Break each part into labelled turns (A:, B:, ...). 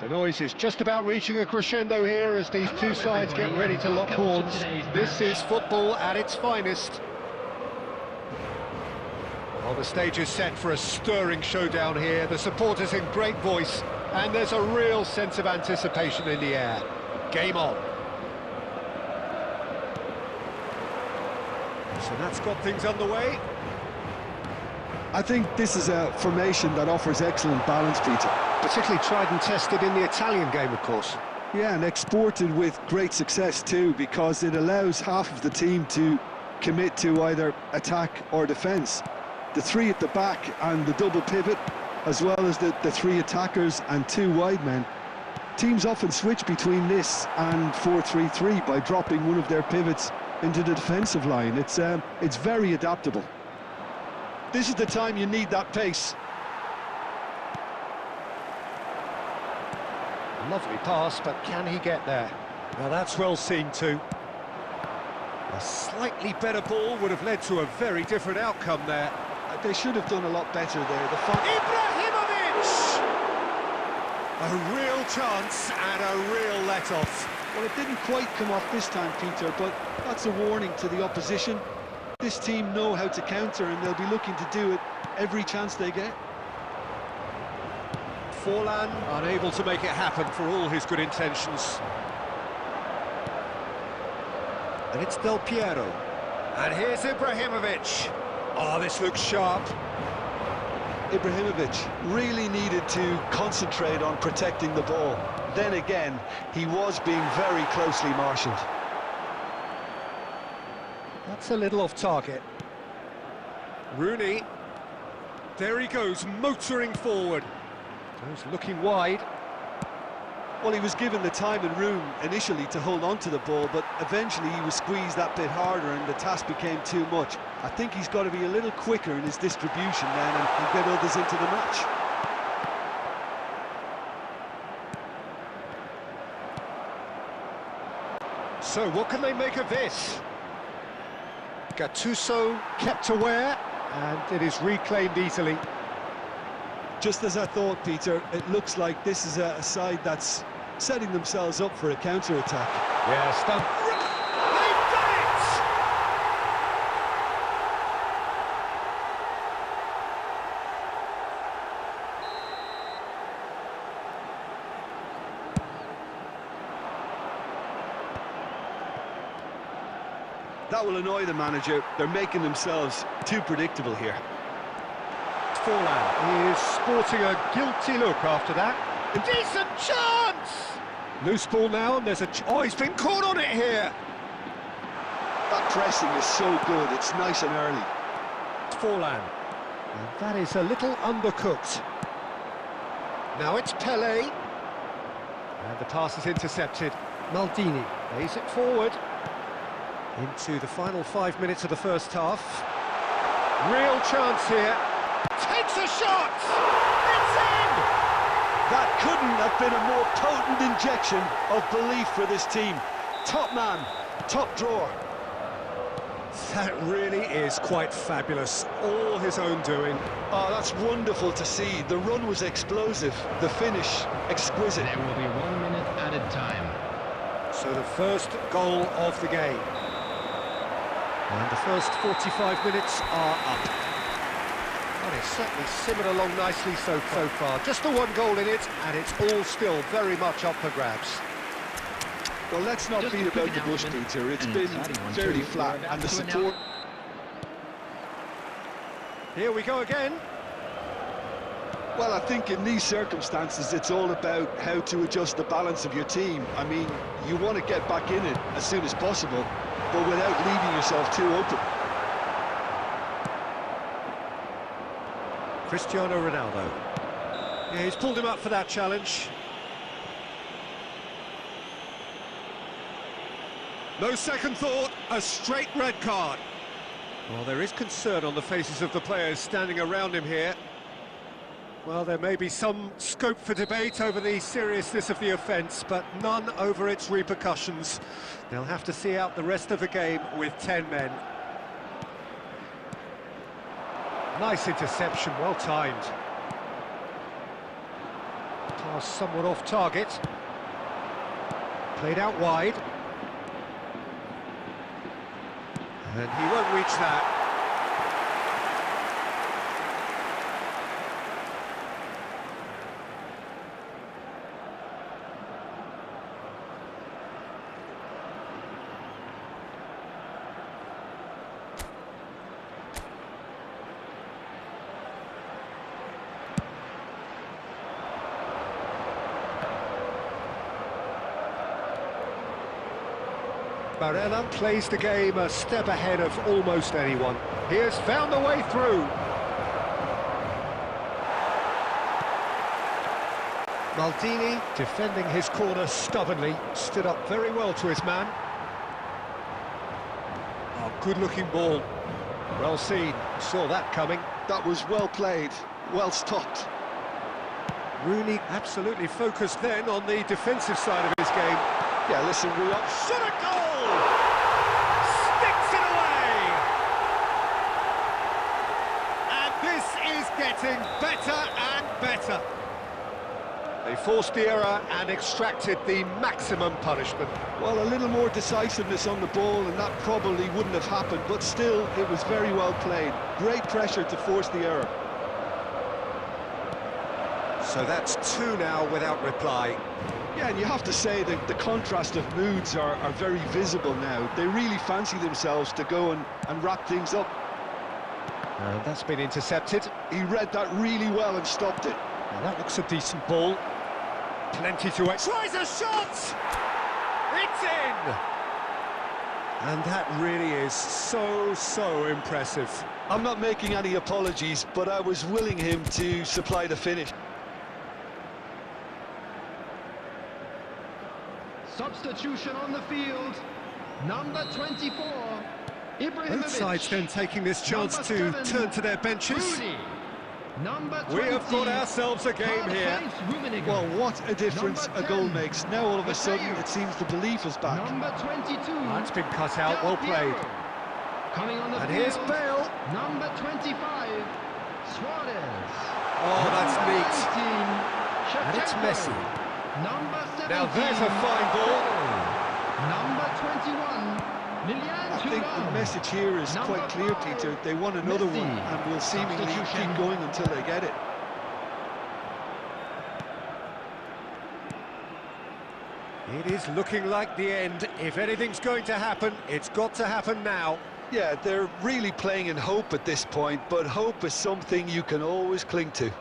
A: The noise is just about reaching a crescendo here as these two sides get ready to lock horns. This is football at its finest. Well, the stage is set for a stirring showdown here. The supporters in great voice, and there's a real sense of anticipation in the air. Game on. So that's got things underway.
B: I think this is a formation that offers excellent balance, Peter.
A: Particularly tried and tested in the Italian game, of course.
B: Yeah, and exported with great success too, because it allows half of the team to commit to either attack or defence. The three at the back and the double pivot, as well as the three attackers and two wide men. Teams often switch between this and 4-3-3 by dropping one of their pivots into the defensive line. It's very adaptable. This is the time you need that pace.
A: Lovely pass, but can he get there? Now that's well seen too. A slightly better ball would have led to a very different outcome there.
B: They should have done a lot better there.
A: Ibrahimovic! A real chance and a real let-off.
B: Well, it didn't quite come off this time, Peter, but that's a warning to the opposition. This team know how to counter, and they'll be looking to do it every chance they get.
A: Forlan unable to make it happen for all his good intentions. And it's Del Piero. And here's Ibrahimovic. Oh, this looks sharp.
B: Ibrahimovic really needed to concentrate on protecting the ball. Then again, he was being very closely marshalled.
A: That's a little off target. Rooney. There he goes, motoring forward. He's looking wide.
B: Well, he was given the time and room initially to hold on to the ball, but eventually he was squeezed that bit harder and the task became too much. I think he's got to be a little quicker in his distribution then and get others into the match.
A: So what can they make of this? Gattuso kept aware, and it is reclaimed easily.
B: Just as I thought, Peter, it looks like this is a side that's setting themselves up for a counter-attack.
A: Yes, they've done it!
B: That will annoy the manager. They're making themselves too predictable here.
A: Forlan, he is sporting a guilty look after that. A decent chance! Loose ball now, and there's a... Oh, he's been caught on it here!
B: That pressing is so good, it's nice and early.
A: Forlan. And that is a little undercooked. Now it's Pele. And the pass is intercepted. Maldini lays it forward. Into the final 5 minutes of the first half. Real chance here. Takes a shot! It's in!
B: That couldn't have been a more potent injection of belief for this team. Top man, top drawer.
A: That really is quite fabulous. All his own doing.
B: Oh, that's wonderful to see. The run was explosive, the finish exquisite.
C: There will be 1 minute added time.
A: So the first goal of the game. And the first 45 minutes are up. Well, it's certainly simmered along nicely so far. Just the one goal in it, and it's all still very much up for grabs.
B: Well, let's not beat about the bush, Peter. It's been fairly flat, and the support...
A: Here we go again.
B: Well, I think in these circumstances, it's all about how to adjust the balance of your team. I mean, you want to get back in it as soon as possible, but without leaving yourself too open.
A: Cristiano Ronaldo. Yeah, he's pulled him up for that challenge. No second thought, a straight red card. Well, there is concern on the faces of the players standing around him here. Well, there may be some scope for debate over the seriousness of the offence, but none over its repercussions. They'll have to see out the rest of the game with 10 men. Nice interception, well timed. Pass somewhat off target. Played out wide. And he won't reach that. Barella plays the game a step ahead of almost anyone. He has found the way through. Maldini, defending his corner stubbornly, stood up very well to his man. Oh, good-looking ball. Well seen, saw that coming.
B: That was well played, well stopped.
A: Rooney absolutely focused then on the defensive side of his game.
B: Yeah, listen, we are...
A: Shot a goal! Sticks it away! And this is getting better and better. They forced the error and extracted the maximum punishment.
B: Well, a little more decisiveness on the ball and that probably wouldn't have happened, but still, it was very well played. Great pressure to force the error.
A: So that's two now without reply.
B: Yeah, and you have to say that the contrast of moods are very visible now. They really fancy themselves to go and wrap things up.
A: And that's been intercepted.
B: He read that really well and stopped it.
A: Well, that looks a decent ball. Plenty to it. Tries a shot! It's in! And that really is so impressive.
B: I'm not making any apologies, but I was willing him to supply the finish.
C: Substitution on the field. Number 24, Ibrahimovic.
A: Both sides then taking this chance to turn to their benches.
C: Rooney. Number 20,
A: We have got ourselves a game here.
B: Well, what a difference a goal makes. Now all of a sudden it seems the belief is back.
C: Number 22.
A: That's been cut out, well played.
C: Coming on the
A: And
C: field.
A: here's Bale.
C: Number 25, Suarez.
A: Oh, that's neat.
C: 19,
A: And it's
C: Shevchenko.
A: Messi.
C: Number 17.
A: Now there's a fine ball.
C: Number 21, Lilian
B: I think the message here is
C: Number
B: quite clear,
C: 5,
B: Peter. They want another
C: Messi.
B: one and will seemingly
C: Substitution.
B: keep going until they get it.
A: It is looking like the end. If anything's going to happen, it's got to happen now.
B: Yeah, they're really playing in hope at this point, but hope is something you can always cling to.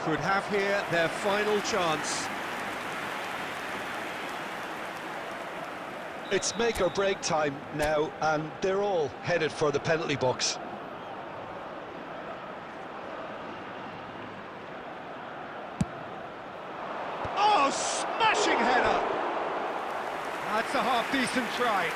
A: Could have here their final chance.
B: It's make or break time now, and they're all headed for the penalty box.
A: Oh, smashing header! That's a half-decent try.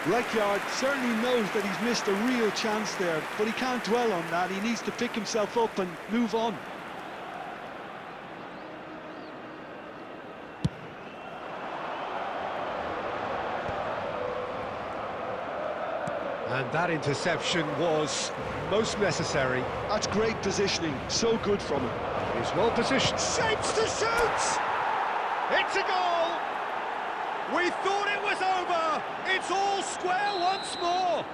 B: Rijkaard certainly knows that he's missed a real chance there, but he can't dwell on that. He needs to pick himself up and move on.
A: And that interception was most necessary.
B: That's great positioning, so good from him.
A: He's well positioned. Shapes to shoot! It's a goal! We thought it was over! It's all square once more!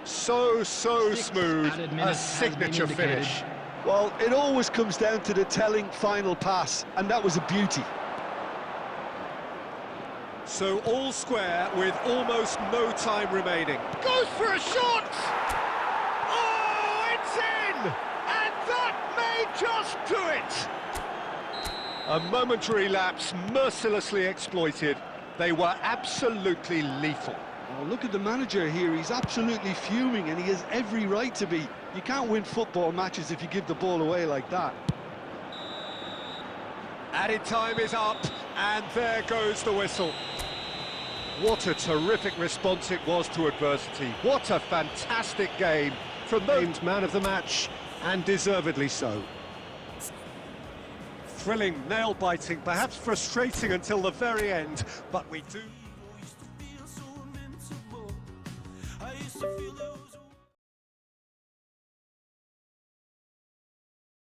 A: So smooth.
C: added
A: A
C: minutes has been
A: signature
C: indicated.
A: finish.
B: Well, it always comes down to the telling final pass, and that was a beauty.
A: So all square with almost no time remaining. Goes for a shot! Oh, it's in! And that may just do it! A momentary lapse mercilessly exploited. They were absolutely lethal.
B: Oh, look at the manager here. He's absolutely fuming, and he has every right to be. You can't win football matches if you give the ball away like that.
A: Added time is up, and there goes the whistle. What a terrific response it was to adversity. What a fantastic game from the man of the match, and deservedly so. Thrilling, nail-biting, perhaps frustrating until the very end, but we do...
D: I used to feel